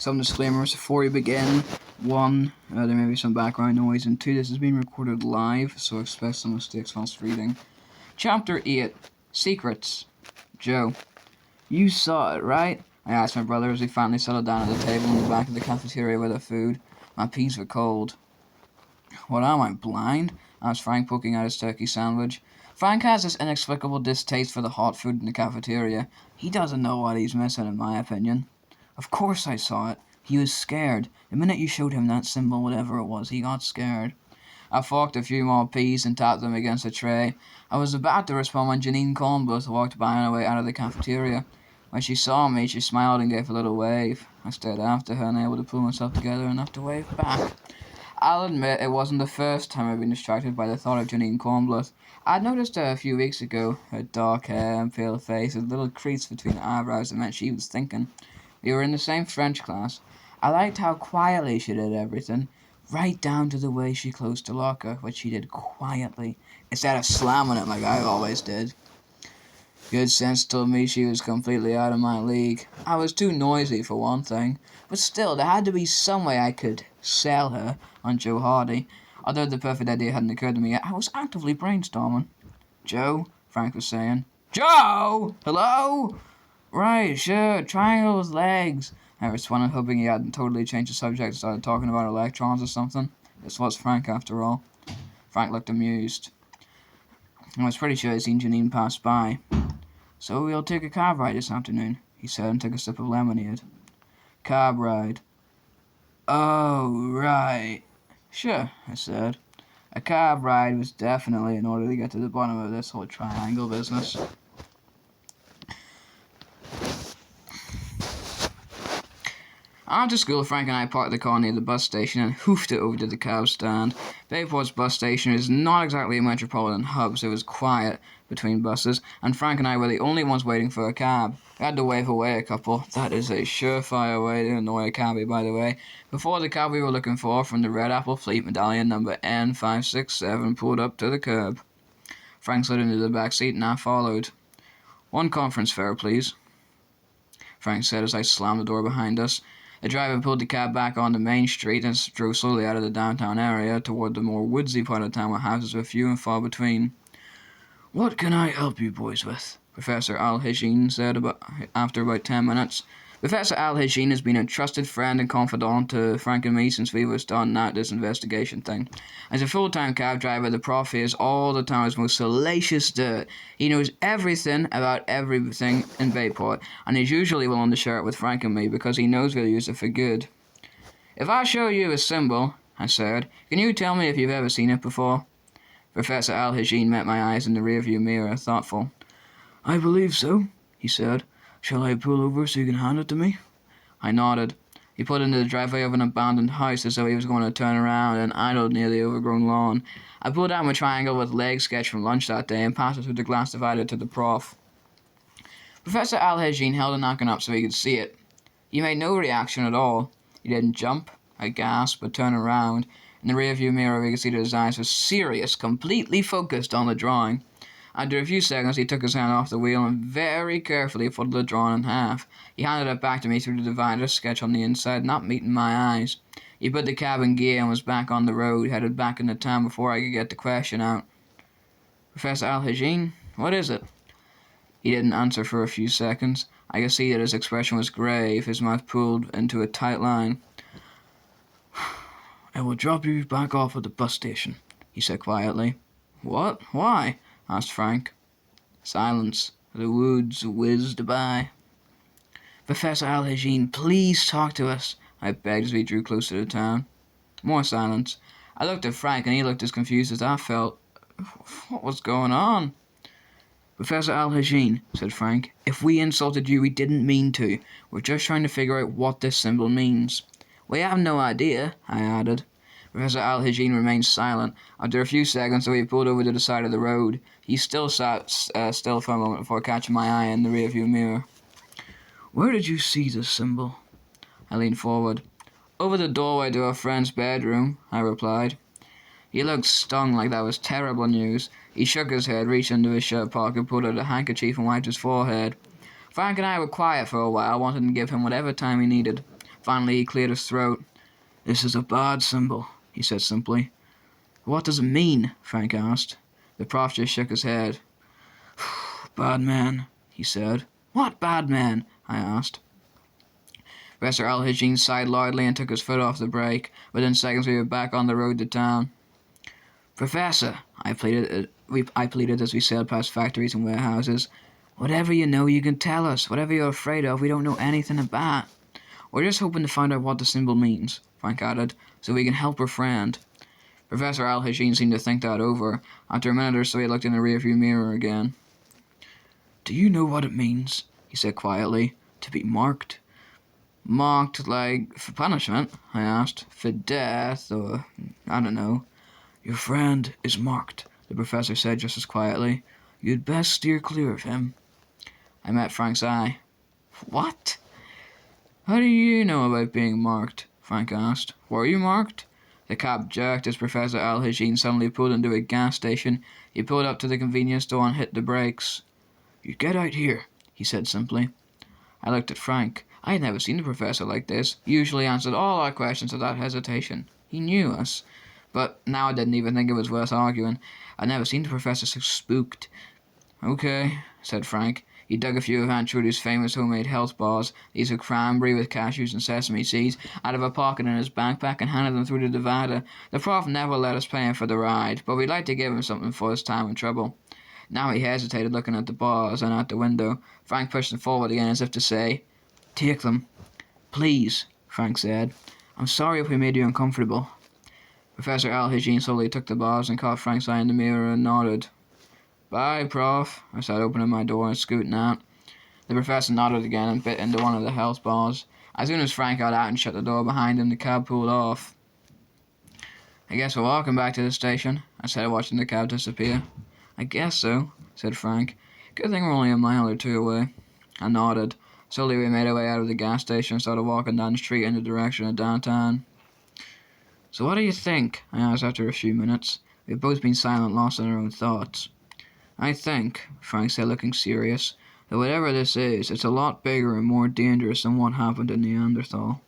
Some disclaimers before we begin. 1. There may be some background noise, and 2. This is being recorded live, so expect some mistakes whilst reading. Chapter 8. Secrets. Joe. You saw it, right? I asked my brother as we finally settled down at the table in the back of the cafeteria with our food. My peas were cold. What am I, blind? Asked Frank, poking at his turkey sandwich. Frank has this inexplicable distaste for the hot food in the cafeteria. He doesn't know what he's missing, in my opinion. Of course I saw it. He was scared. The minute you showed him that symbol, whatever it was, he got scared. I forked a few more peas and tapped them against the tray. I was about to respond when Janine Cornbluth walked by on her way out of the cafeteria. When she saw me, she smiled and gave a little wave. I stared after her, unable to pull myself together enough to wave back. I'll admit it wasn't the first time I'd been distracted by the thought of Janine Cornbluth. I'd noticed her a few weeks ago, her dark hair and pale face with little crease between her eyebrows that meant she was thinking. We were in the same French class. I liked how quietly she did everything, right down to the way she closed the locker, which she did quietly, instead of slamming it like I always did. Good sense told me she was completely out of my league. I was too noisy for one thing, but still there had to be some way I could sell her on Joe Hardy. Although the perfect idea hadn't occurred to me yet, I was actively brainstorming. Joe, Frank was saying. Joe! Hello? Right, sure, triangle with legs. I responded, hoping he hadn't totally changed the subject and started talking about electrons or something. This was Frank, after all. Frank looked amused. I was pretty sure I'd seen Janine pass by. So we'll take a cab ride this afternoon, he said, and took a sip of lemonade. Cab ride. Oh, right. Sure, I said. A cab ride was definitely in order to get to the bottom of this whole triangle business. After school, Frank and I parked the car near the bus station and hoofed it over to the cab stand. Bayport's bus station is not exactly a metropolitan hub, so it was quiet between buses, and Frank and I were the only ones waiting for a cab. We had to wave away a couple. That is a surefire way to annoy a cabbie, by the way. Before the cab we were looking for from the Red Apple Fleet medallion number N567 pulled up to the curb. Frank slid into the back seat and I followed. One conference fare, please, Frank said as I slammed the door behind us. The driver pulled the cab back onto Main Street and drove slowly out of the downtown area toward the more woodsy part of town where houses were few and far between. What can I help you boys with? Professor Al-Hajin said after about 10 minutes. Professor Al-Hajin has been a trusted friend and confidant to Frank and me since we were starting out this investigation thing. As a full-time cab driver, the prof hears all the time his most salacious dirt. He knows everything about everything in Bayport, and is usually willing to share it with Frank and me because he knows we'll use it for good. If I show you a symbol, I said, can you tell me if you've ever seen it before? Professor Al-Hajin met my eyes in the rearview mirror, thoughtful. I believe so, he said. Shall I pull over so you can hand it to me? I nodded. He pulled into the driveway of an abandoned house as though he was going to turn around and idled near the overgrown lawn. I pulled out my triangle with legs sketch from lunch that day and passed it through the glass divider to the prof. Professor Al-Hajin held the napkin up so he could see it. He made no reaction at all. He didn't jump, I gasped, but turned around. In the rearview mirror we could see that his eyes were serious, completely focused on the drawing. After a few seconds, he took his hand off the wheel and very carefully folded the drawing in half. He handed it back to me through the divider, sketch on the inside, not meeting my eyes. He put the cab in gear and was back on the road, headed back into town before I could get the question out. Professor Al-Hajin, what is it? He didn't answer for a few seconds. I could see that his expression was grave, his mouth pulled into a tight line. I will drop you back off at the bus station, he said quietly. What? Why? Asked Frank. Silence. The woods whizzed by. Professor Al-Hajin, please talk to us, I begged as we drew closer to town. More silence. I looked at Frank and he looked as confused as I felt. What was going on? Professor Al-Hajin, said Frank, if we insulted you, we didn't mean to. We're just trying to figure out what this symbol means. We have no idea, I added. Professor Al-Hajin remained silent. After a few seconds, though, he pulled over to the side of the road. He still sat still for a moment before catching my eye in the rearview mirror. Where did you see this symbol? I leaned forward. Over the doorway to our friend's bedroom, I replied. He looked stung like that was terrible news. He shook his head, reached into his shirt pocket, pulled out a handkerchief and wiped his forehead. Frank and I were quiet for a while, wanting to give him whatever time he needed. Finally, he cleared his throat. "This is a bad symbol," he said simply. "What does it mean?" Frank asked. The prof just shook his head. "Bad man," he said. "What bad man?" I asked. Professor Al-Hajin sighed loudly and took his foot off the brake. Within seconds we were back on the road to town. "Professor," I pleaded as we sailed past factories and warehouses. "Whatever you know, you can tell us. Whatever you're afraid of, we don't know anything about." "We're just hoping to find out what the symbol means," Frank added, "so we can help our friend." Professor Al-Hajin seemed to think that over. After a minute or so, he looked in the rearview mirror again. "Do you know what it means?" he said quietly. "To be marked?" "Marked, like, for punishment?" I asked. "For death, or I don't know." "Your friend is marked," the professor said just as quietly. "You'd best steer clear of him." I met Frank's eye. "What?" "How do you know about being marked?" Frank asked. "Were you marked?" The cab jerked as Professor Al-Hajin suddenly pulled into a gas station. He pulled up to the convenience store and hit the brakes. "You get out here," he said simply. I looked at Frank. I had never seen the professor like this. He usually answered all our questions without hesitation. He knew us. But now I didn't even think it was worth arguing. I'd never seen the professor so spooked. "Okay," said Frank. He dug a few of Aunt Trudy's famous homemade health bars. These were cranberry with cashews and sesame seeds, out of a pocket in his backpack and handed them through the divider. The prof never let us pay him for the ride, but we'd like to give him something for his time and trouble. Now he hesitated, looking at the bars and out the window. Frank pushed them forward again as if to say, "Take them." "Please," Frank said. "I'm sorry if we made you uncomfortable." Professor Al-Hajin slowly took the bars and caught Frank's eye in the mirror and nodded. "Bye, Prof," I said, opening my door and scooting out. The professor nodded again and bit into one of the health bars. As soon as Frank got out and shut the door behind him, the cab pulled off. "I guess we're walking back to the station," I said, watching the cab disappear. "I guess so," said Frank. "Good thing we're only a mile or two away." I nodded. Slowly we made our way out of the gas station and started walking down the street in the direction of downtown. "So what do you think?" I asked after a few minutes. We had both been silent, lost in our own thoughts. "I think," Frank said, looking serious, "that whatever this is, it's a lot bigger and more dangerous than what happened to Neanderthal."